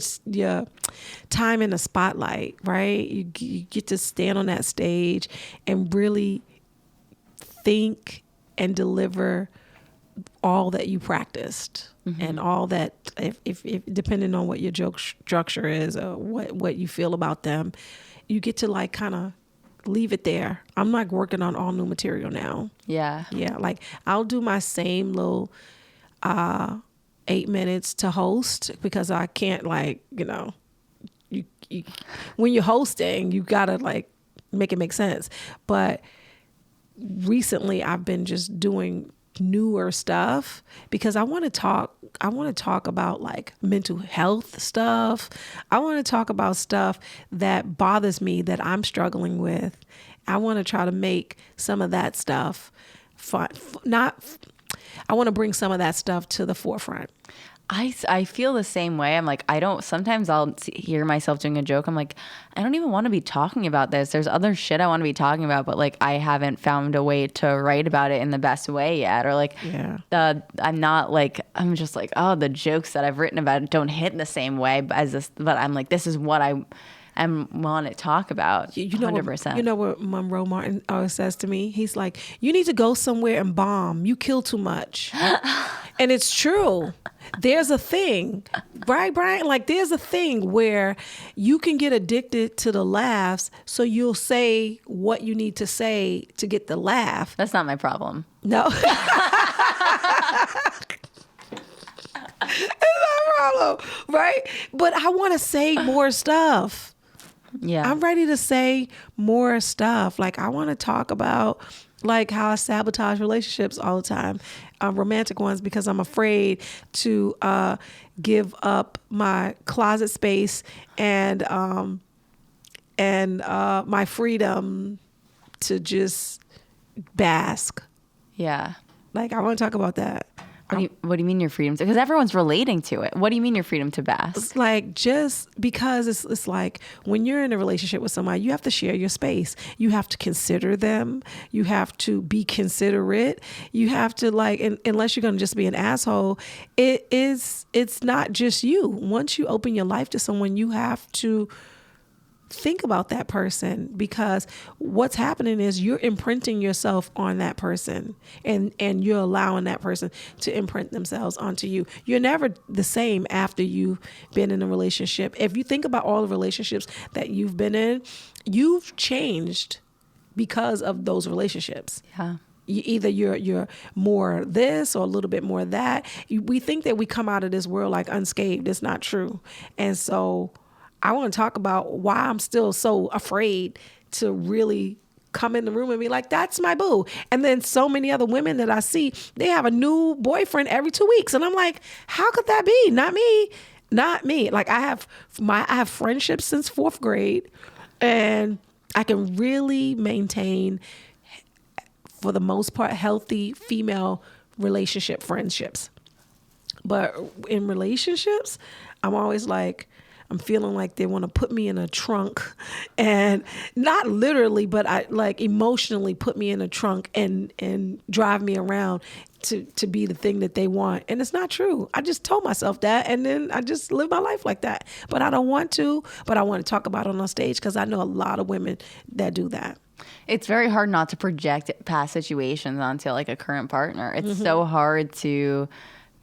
time in the spotlight, right? You get to stand on that stage and really think and deliver all that you practiced, and all that, if depending on what your joke structure is or what you feel about them, you get to like kind of leave it there. I'm like working on all new material now. Yeah. Like I'll do my same little 8 minutes to host, because I can't, like, you know, you when you're hosting, you gotta like make it make sense. But recently I've been just doing newer stuff because I want to talk about like mental health stuff. I want to talk about stuff that bothers me, that I'm struggling with. I want to try to make some of that stuff fun. I want to bring some of that stuff to the forefront. I feel the same way. I'm like, sometimes I'll hear myself doing a joke. I'm like, I don't even want to be talking about this. There's other shit I want to be talking about, but like, I haven't found a way to write about it in the best way yet. Or like, I'm just like, oh, the jokes that I've written about don't hit the same way as this, but I'm like, this is what I want to talk about. 100%. You know what Monroe Martin always says to me? He's like, you need to go somewhere and bomb. You kill too much. And it's true. There's a thing, right, Brian? Like there's a thing where you can get addicted to the laughs, so you'll say what you need to say to get the laugh. That's not my problem. No. It's not a problem, right? But I want to say more stuff. Yeah. I'm ready to say more stuff. Like I want to talk about like how I sabotage relationships all the time, romantic ones, because I'm afraid to give up my closet space and my freedom to just bask. Yeah. Like I want to talk about that. What do you mean your freedom to? Because everyone's relating to it. What do you mean your freedom to bask? It's like just because it's like when you're in a relationship with somebody, you have to share your space. You have to consider them. You have to be considerate. You have to like, unless you're going to just be an asshole, it's not just you. Once you open your life to someone, you have to think about that person, because what's happening is you're imprinting yourself on that person, and you're allowing that person to imprint themselves onto you. You're never the same after you've been in a relationship. If you think about all the relationships that you've been in, you've changed because of those relationships. Yeah. Either you're more this or a little bit more that. We think that we come out of this world like unscathed. It's not true. And so I want to talk about why I'm still so afraid to really come in the room and be like, that's my boo. And then so many other women that I see, they have a new boyfriend every 2 weeks. And I'm like, how could that be? Not me. Like I have friendships since 4th grade, and I can really maintain, for the most part, healthy female relationship friendships. But in relationships, I'm always like, I'm feeling like they want to put me in a trunk, and not literally, but I like emotionally put me in a trunk and drive me around to be the thing that they want. And it's not true. I just told myself that, and then I just live my life like that. But I don't want to, but I want to talk about it on stage, because I know a lot of women that do that. It's very hard not to project past situations onto like a current partner. It's so hard to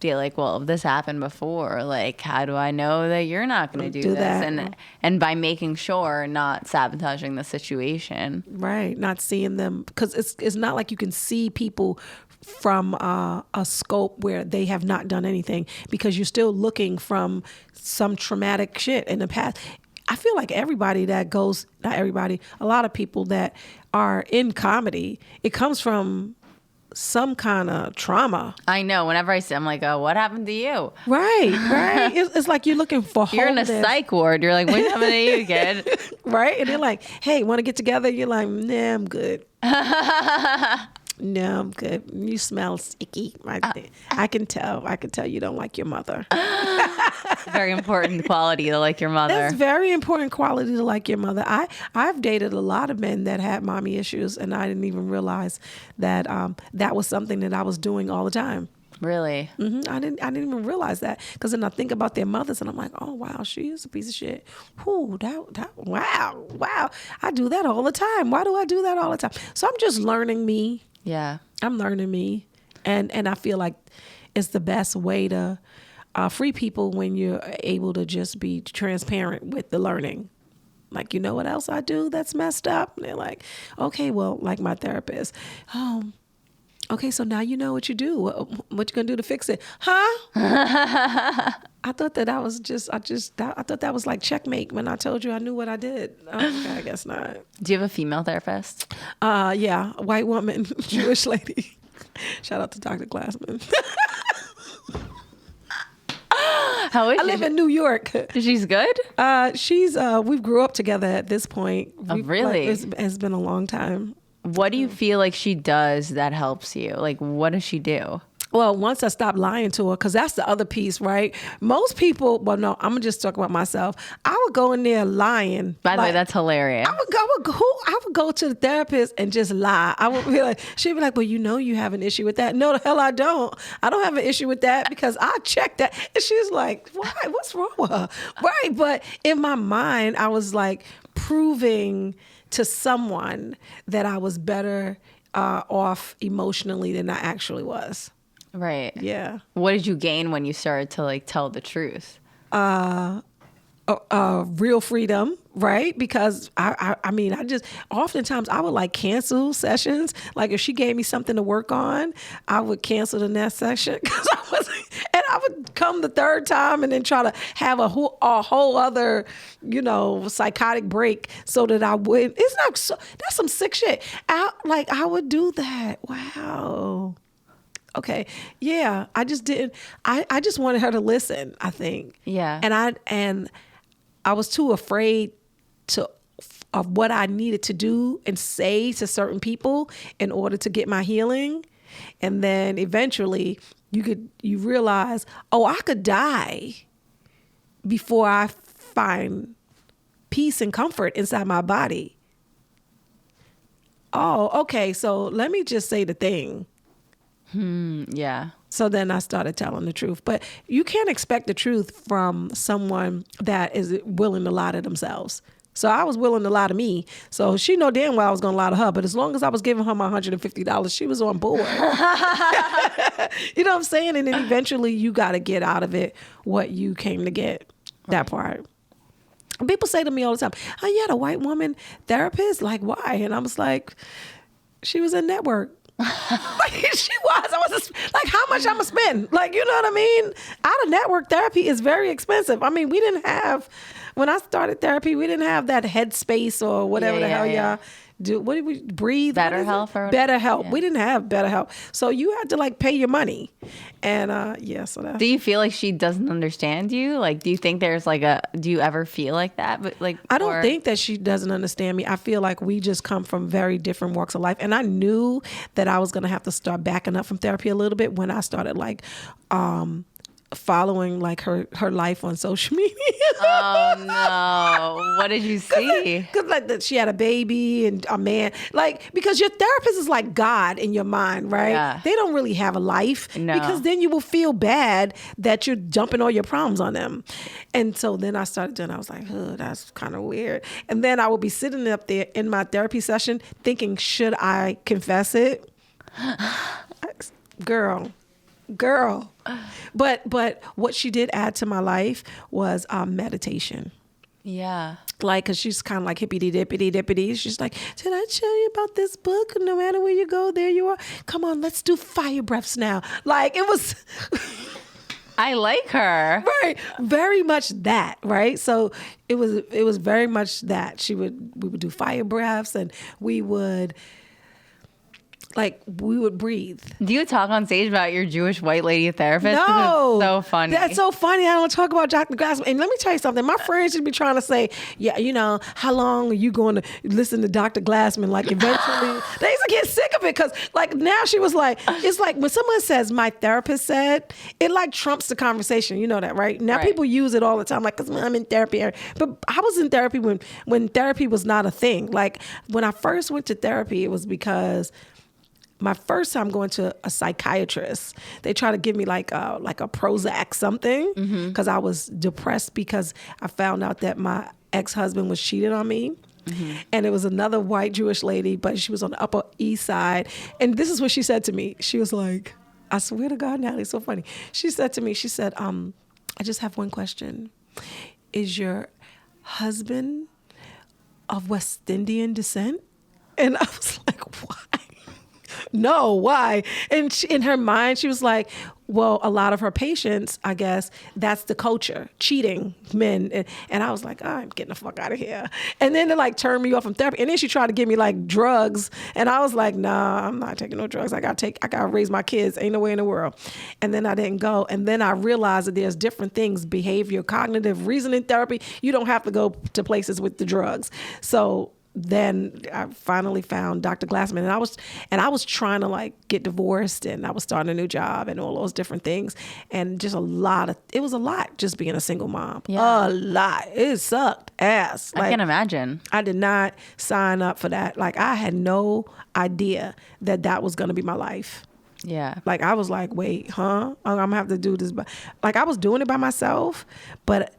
be like, well, if this happened before, like, how do I know that you're not going to do this? That. And by making sure, not sabotaging the situation. Right. Not seeing them, because it's not like you can see people from a scope where they have not done anything, because you're still looking from some traumatic shit in the past. I feel like everybody that goes, not everybody, a lot of people that are in comedy, it comes from some kind of trauma. I know. Whenever I say, I'm like, oh, what happened to you? Right. It's like you're looking for You're in a psych ward. You're like, what happened to you, kid? Right? And they're like, hey, want to get together? You're like, nah, I'm good. No, I'm good. You smell sticky. I can tell. I can tell you don't like your mother. Very important quality to like your mother. That's very important quality to like your mother. I've dated a lot of men that had mommy issues, and I didn't even realize that that was something that I was doing all the time. Really? Mm-hmm. I didn't even realize that, because then I think about their mothers, and I'm like, oh wow, she is a piece of shit. Whoo, wow. I do that all the time. Why do I do that all the time? So I'm just learning me. Yeah. I'm learning me. And I feel like it's the best way to free people, when you're able to just be transparent with the learning. Like, you know what else I do that's messed up? And they're like, okay, well, like my therapist, okay, so now you know what you do. What you gonna do to fix it? Huh? I thought that I thought that was like checkmate when I told you I knew what I did. Okay, I guess not. Do you have a female therapist? Yeah, a white woman, Jewish lady. Shout out to Dr. Glassman. How is I live in New York. She's good? We grew up together at this point. Really? It's been a long time. What do you feel like she does that helps you? Like, what does she do? Well, once I stopped lying to her, because that's the other piece, right? Most people, well, no, I'm gonna just talk about myself. I would go in there lying. By the way, that's hilarious. I would go to the therapist and just lie. I would be like, she'd be like, well, you know, you have an issue with that. No, the hell I don't. I don't have an issue with that, because I checked that. And she's like, why? What's wrong with her? Right. But in my mind, I was like proving to someone that I was better off emotionally than I actually was. Right. Yeah. What did you gain when you started to like tell the truth? Real freedom, right? Because I mean, I just oftentimes I would like cancel sessions. Like if she gave me something to work on, I would cancel the next session because and I would come the third time and then try to have a whole other, psychotic break so that I would. It's not so. That's some sick shit. I would do that. Wow. Okay. Yeah. I just didn't. I just wanted her to listen, I think. Yeah. And I was too afraid of what I needed to do and say to certain people in order to get my healing. And then eventually you realize, oh, I could die before I find peace and comfort inside my body. Oh, okay. So let me just say the thing. Yeah. So then I started telling the truth. But you can't expect the truth from someone that is willing to lie to themselves. So I was willing to lie to me. So she know damn well I was going to lie to her. But as long as I was giving her my $150, she was on board. You know what I'm saying? And then eventually you got to get out of it what you came to get. That part. And people say to me all the time, oh, you had a white woman therapist? Like, why? And I was like, she was in network. Like she was. I was like, how much I'm gonna spend? Like, you know what I mean? Out of network therapy is very expensive. I mean, we didn't have, when I started therapy, we didn't have that Headspace or whatever the hell y'all do. What did we breathe? BetterHelp. BetterHelp. Yeah. We didn't have BetterHelp. So you had to like pay your money. And so that's. Do you feel like she doesn't understand you? Like, do you think there's like do you ever feel like that? But like, I don't think that she doesn't understand me. I feel like we just come from very different walks of life. And I knew that I was going to have to start backing up from therapy a little bit when I started like, following like her life on social media. Oh no! What did you see? Because like she had a baby and a man, like because your therapist is like God in your mind, right? Yeah. They don't really have a life because then you will feel bad that you're dumping all your problems on them. And so then I started doing. I was like, oh, that's kind of weird. And then I would be sitting up there in my therapy session thinking, should I confess it? Girl. But what she did add to my life was meditation. Yeah. Like, cause she's kind of like hippity dippity dippity. She's like, did I tell you about this book? No matter where you go, there you are. Come on, let's do fire breaths now. Like it was. I like her. Right. Very much that, right? So it was very much that. We would do fire breaths and we would breathe. Do you talk on stage about your Jewish white lady therapist? No. It's so funny. That's so funny. I don't talk about Dr. Glassman. And let me tell you something. My friends should be trying to say, yeah, how long are you going to listen to Dr. Glassman? Like eventually, they used to get sick of it because like now she was like, it's like when someone says my therapist said, it like trumps the conversation. You know that, right? Now people use it all the time, like, because I'm in therapy. But I was in therapy when therapy was not a thing. Like when I first went to therapy, it was because my first time going to a psychiatrist, they tried to give me like a Prozac something because I was depressed because I found out that my ex-husband was cheating on me. And it was another white Jewish lady, but she was on the Upper East Side. And this is what she said to me. She was like, I swear to God, Natalie, it's so funny. She said to me, I just have one question. Is your husband of West Indian descent? And I was like, why? No, why? And in her mind, she was like, well, a lot of her patients, I guess, that's the culture, cheating men. And I was like, I'm getting the fuck out of here. And then they like turned me off from therapy. And then she tried to give me like drugs. And I was like, nah, I'm not taking no drugs. I got to raise my kids. Ain't no way in the world. And then I didn't go. And then I realized that there's different things, behavior, cognitive reasoning therapy. You don't have to go to places with the drugs. So then I finally found Dr. Glassman, and I was trying to like get divorced, and I was starting a new job and all those different things, and just it was a lot just being a single mom. Yeah. A lot. It sucked ass. I can imagine. I did not sign up for that. Like I had no idea that was going to be my life. Yeah. Like I was like, wait, huh? I'm gonna have to do this. Like I was doing it by myself, but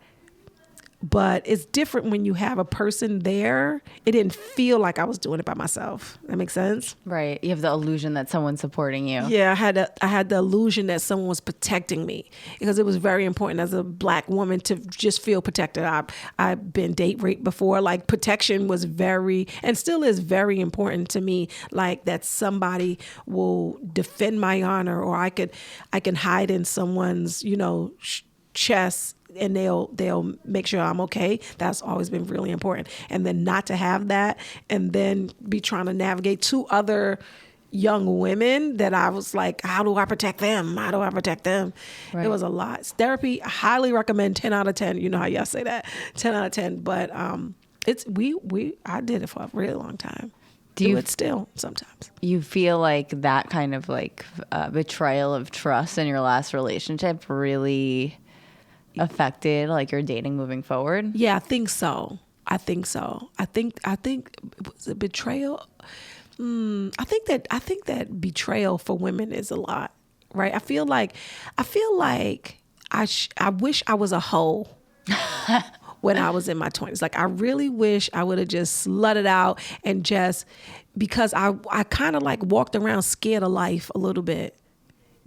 But it's different when you have a person there. It didn't feel like I was doing it by myself. That makes sense? Right. You have the illusion that someone's supporting you. Yeah, I had the illusion that someone was protecting me, because it was very important as a Black woman to just feel protected. I've been date raped before. Like, protection was very, and still is very important to me. Like, that somebody will defend my honor, or I can hide in someone's, chest, and they'll make sure I'm okay. That's always been really important. And then not to have that, and then be trying to navigate two other young women that I was like, how do I protect them? How do I protect them? Right. It was a lot. Therapy, I highly recommend. 10 out of 10. You know how y'all say that, 10 out of 10. But I did it for a really long time. Do it still sometimes. You feel like that kind of like betrayal of trust in your last relationship really affected like your dating moving forward? Yeah, I think so. I think it was a betrayal. I think that betrayal for women is a lot, right? I feel like I wish I was a hoe when I was in my 20s. Like, I really wish I would have just slutted out, and just because I kind of like walked around scared of life a little bit.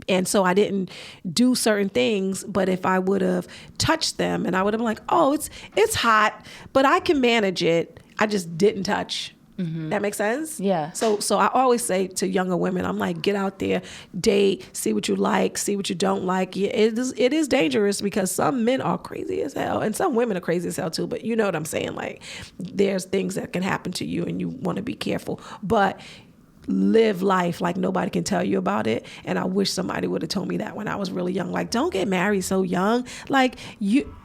And so I didn't do certain things, but if I would have touched them, and I would have been like, oh, it's hot, but I can manage it. I just didn't touch. Mm-hmm. That makes sense? Yeah. So I always say to younger women, I'm like, get out there, date, see what you like, see what you don't like. Yeah, it is dangerous, because some men are crazy as hell, and some women are crazy as hell too. But you know what I'm saying? Like, there's things that can happen to you, and you want to be careful. But live life like nobody can tell you about it. And I wish somebody would have told me that when I was really young. Like, don't get married so young. Like,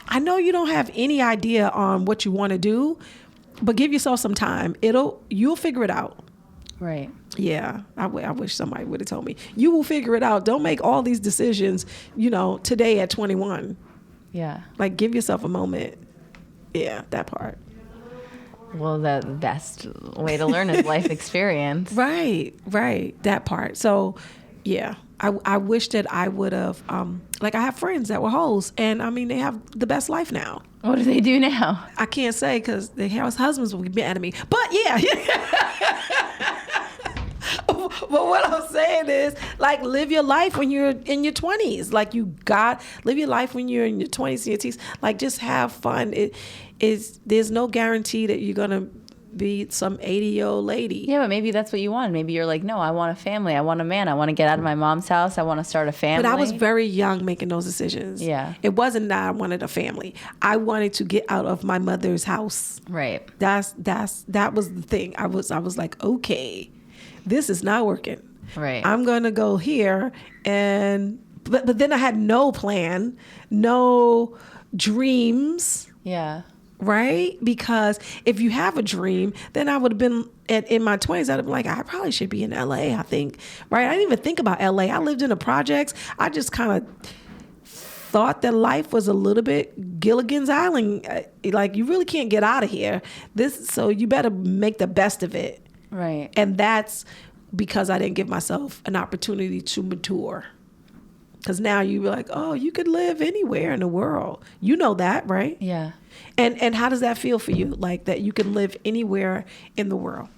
I know you don't have any idea on what you want to do, but give yourself some time. You'll figure it out. Right. Yeah. I wish somebody would have told me. You will figure it out. Don't make all these decisions, today at 21. Yeah. Like, give yourself a moment. Yeah, that part. Well, the best way to learn is life experience. Right. That part. So, yeah, I wish that I would have, I have friends that were hoes, and I mean, they have the best life now. What do they do now? I can't say, because their husbands will be mad at me. But yeah. But what I'm saying is, like, live your life when you're in your 20s. Like, live your life when you're in your 20s and your teens. Like, just have fun. There's no guarantee that you're going to be some 80-year-old lady. Yeah, but maybe that's what you want. Maybe you're like, no, I want a family. I want a man. I want to get out of my mom's house. I want to start a family. But I was very young making those decisions. Yeah. It wasn't that I wanted a family. I wanted to get out of my mother's house. Right. That was the thing. I was like, okay, this is not working. Right. I'm going to go here. But then I had no plan, no dreams. Yeah. Right? Because if you have a dream, then I would have been in my 20s. I'd have been like, I probably should be in LA, I think. Right? I didn't even think about LA. I lived in the projects. I just kind of thought that life was a little bit Gilligan's Island. Like, you really can't get out of here. So you better make the best of it. Right. And that's because I didn't give myself an opportunity to mature. Because now you be like, oh, you could live anywhere in the world. You know that, right? Yeah. And how does that feel for you? Like, that you can live anywhere in the world?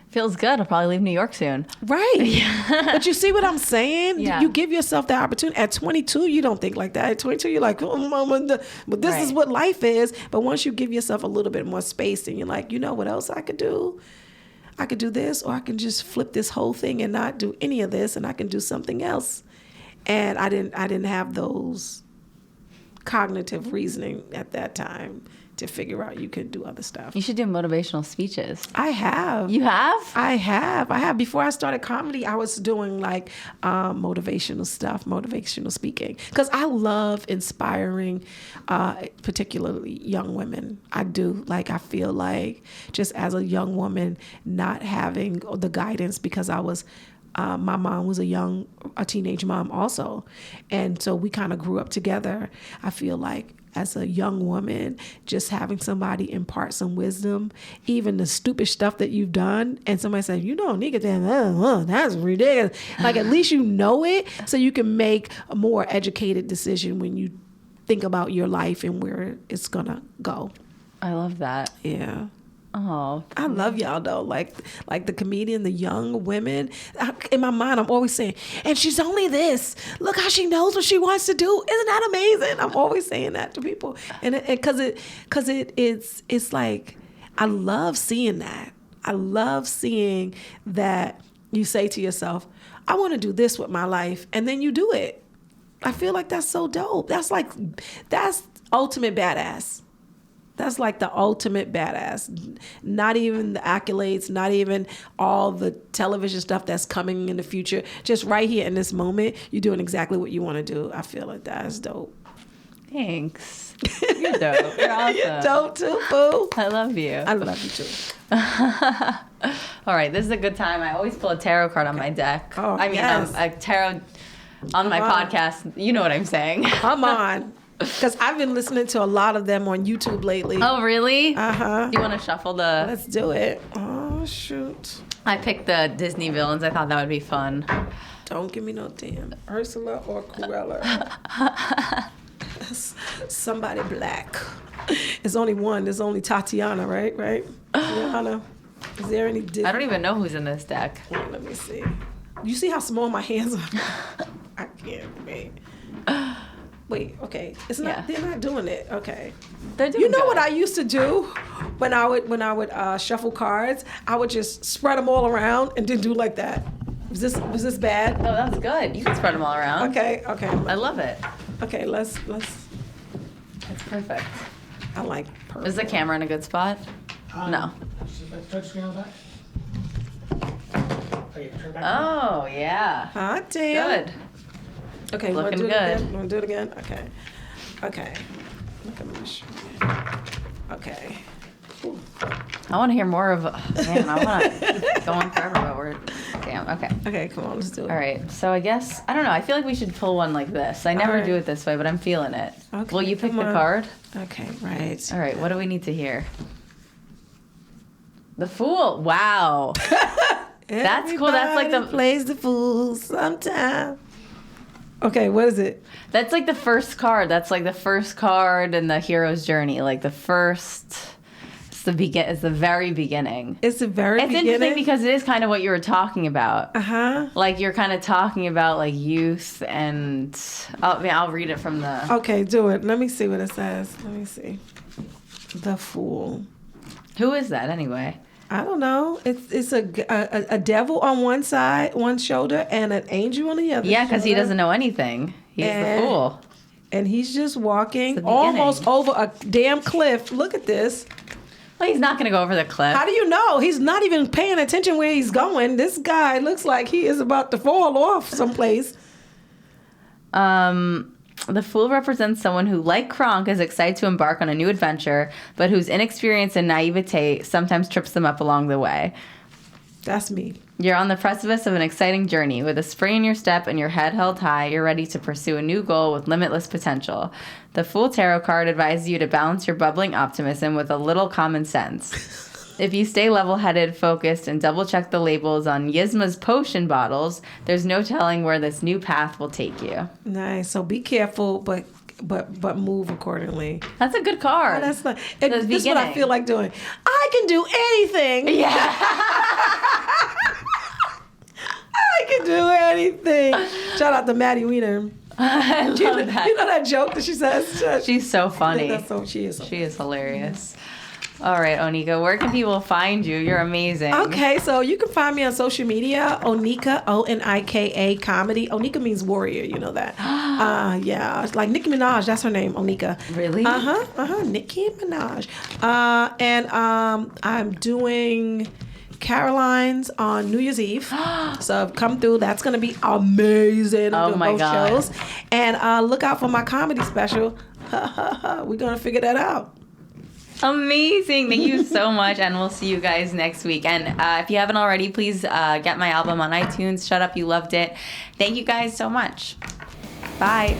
Feels good. I'll probably leave New York soon. Right. Yeah. But you see what I'm saying? Yeah. You give yourself that opportunity. At 22, you don't think like that. At 22, you're like, oh, mama, but this is what life is. But once you give yourself a little bit more space, and you're like, you know what else I could do? I could do this, or I can just flip this whole thing and not do any of this, and I can do something else. And I didn't have those cognitive reasoning at that time to figure out you could do other stuff. You should do motivational speeches. I have. You have? I have. Before I started comedy, I was doing like motivational stuff, motivational speaking, because I love inspiring, particularly young women. I do. Like, I feel like just as a young woman, not having the guidance, because I was my mom was a teenage mom also. And so we kind of grew up together. I feel like as a young woman, just having somebody impart some wisdom, even the stupid stuff that you've done, and somebody says, nigga, that's ridiculous. Like, at least you know it, so you can make a more educated decision when you think about your life and where it's gonna go. I love that. Yeah. Oh, I love y'all though. Like the comedian, the young women. In my mind, I'm always saying, and she's only this. Look how she knows what she wants to do. Isn't that amazing? I'm always saying that to people, and it's like I love seeing that. I love seeing that you say to yourself, I want to do this with my life, and then you do it. I feel like that's so dope. That's ultimate badass. That's like the ultimate badass. Not even the accolades, not even all the television stuff that's coming in the future. Just right here in this moment, you're doing exactly what you want to do. I feel like that's dope. Thanks. You're dope. You're awesome. You're dope too, boo. I love you. I love you too. All right, this is a good time. I always pull a tarot card on my deck. Oh, I mean, yes. a tarot on my podcast. You know what I'm saying. Come on. Because I've been listening to a lot of them on YouTube lately. Oh, really? Uh-huh. Do you want to shuffle the... Let's do it. Oh, shoot. I picked the Disney villains. I thought that would be fun. Don't give me no damn Ursula or Cruella. Somebody black. There's only one. There's only Tatiana, right? Tatiana. Is there any Disney? I don't even know who's in this deck. Wait, let me see. You see how small my hands are? I can't wait. Wait, okay. It's not. Yeah. They're not doing it. Okay. They're doing You know good. what I used to do when I would shuffle cards? I would just spread them all around and then do like that. Was this bad? Oh, that's good. You can spread them all around. Okay. I love it. Okay. Let's. That's perfect. I like purple. Is the camera in a good spot? No. Touchscreen on the back? Okay, turn back. Oh, yeah. Hot damn. Good. Okay, Looking do it good. again? Want to do it again? Okay. Look at my shirt. Okay. Ooh. I want to hear more of... Man, I want to keep going forever, but we're... Damn, okay. Okay, come on, let's do it. All right, so I guess... I don't know. I feel like we should pull one like this. I never All right. do it this way, but I'm feeling it. Okay, Will you pick come the on. card? Okay, right. All right, what do we need to hear? The Fool. Wow. That's cool. That's like the... Everybody plays the fool sometime. Okay, what is it? That's like the first card. That's like the first card in the hero's journey. Like the first... It's the very beginning. It's the very beginning. It's interesting because it is kind of what you were talking about. Uh-huh. Like you're kind of talking about like youth and I'll read it from the... Okay, do it. Let me see what it says. Let me see. The Fool. Who is that anyway? I don't know. It's a devil on one side, one shoulder, and an angel on the other. Yeah, because he shoulder. doesn't know anything. He's And- the fool. And he's just walking It's the beginning. almost over a damn cliff. Look at this. Well, he's not going to go over the cliff. How do you know? He's not even paying attention where he's going. This guy looks like he is about to fall off someplace. The fool represents someone who, like Kronk, is excited to embark on a new adventure, but whose inexperience and naivete sometimes trips them up along the way. That's me. You're on the precipice of an exciting journey. With a spring in your step and your head held high, you're ready to pursue a new goal with limitless potential. The Fool Tarot card advises you to balance your bubbling optimism with a little common sense. If you stay level-headed, focused, and double-check the labels on Yzma's potion bottles, there's no telling where this new path will take you. Nice. So be careful, but move accordingly. That's a good card. Oh, that's not. The This is what I beginning. feel like doing. I can do anything. Yeah. I can do anything. Shout out to Maddie Wiener. I love that. You know that joke that she says? She's so funny. She is. She is hilarious. All right, Onika, where can people find you? You're amazing. Okay, so you can find me on social media, Onika, Onika comedy. Onika means warrior, you know that. Yeah, it's like Nicki Minaj, that's her name, Onika. Really? Nicki Minaj. And I'm doing Caroline's on New Year's Eve. So come through. That's going to be amazing. I'm Oh doing my both God. shows. And look out for my comedy special. We're going to figure that out. Amazing. Thank you so much. And we'll see you guys next week. And if you haven't already, please get my album on iTunes. Shut Up, You Loved It. Thank you guys so much. Bye.